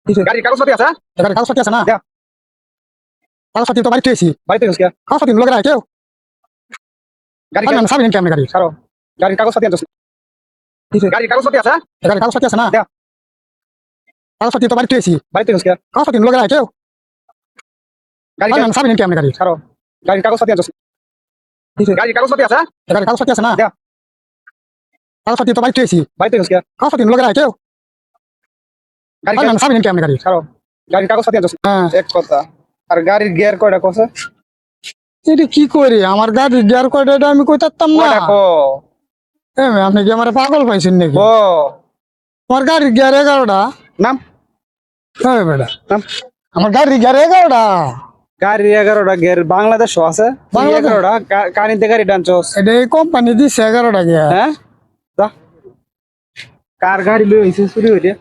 গাড়ির কাগজপাতি আছে? গাড়ির কাগজপাতি আছে না? দেখ। কাগজপাতি তো বাড়িতে এসি। বাড়িতে গেছিস কে? কাগজপাতি লোকের কেউ গাড়ি আমি সাবি নাকি আপনি গাড়ি? ছাড়ো। গাড়ির কাগজপাতি আনছিস? গাড়ির কাগজপাতি আছে? গাড়ির কাগজপাতি আছে না? দেখ। কাগজপাতি তো বাড়িতে এসি। বাড়িতে গেছিস কে? কাগজপাতি লোকের কেউ গাড়ি আমি সাবি নাকি আপনি গাড়ি? ছাড়ো। গাড়ির কাগজপাতি আনছিস? গাড়ির কাগজপাতি আছে? গাড়ির কাগজপাতি আছে না? দেখ। কাগজপাতি তো বাড়িতে এসি। বাড়িতে গেছিস কে? কাগজপাতি লোকের কেউ গাড়ি আমি সাবি নাকি আপনি গাড়ি? ছাড়ো। গাড়ির কাগজপাতি আনছিস? হ্যাঁ। এক কথা। আর গাড়ির গিয়ার কয়টা কছে? এটা কি করি আমার গাড়ির গিয়ার কয়টা এটা আমি কইতাম না। কয়টা ক? আপনি কি আমার পাগল পাইছেন নাকি? ও আমার গাড়ির গিয়ার 11টা। নাম হ্যাঁ বেটা নাম আমার গাড়ির গিয়ার 11টা। গাড়ি 11টা গিয়ার বাংলাদেশ আছে। বাংলাদেশ? 11টা কানিতে গাড়ি ডানছস? এটা এই কোম্পানি দিচ্ছে 11টা গিয়ার। হ্যাঁ? যা। কার গাড়ি লই হইছে চুরি হইছে?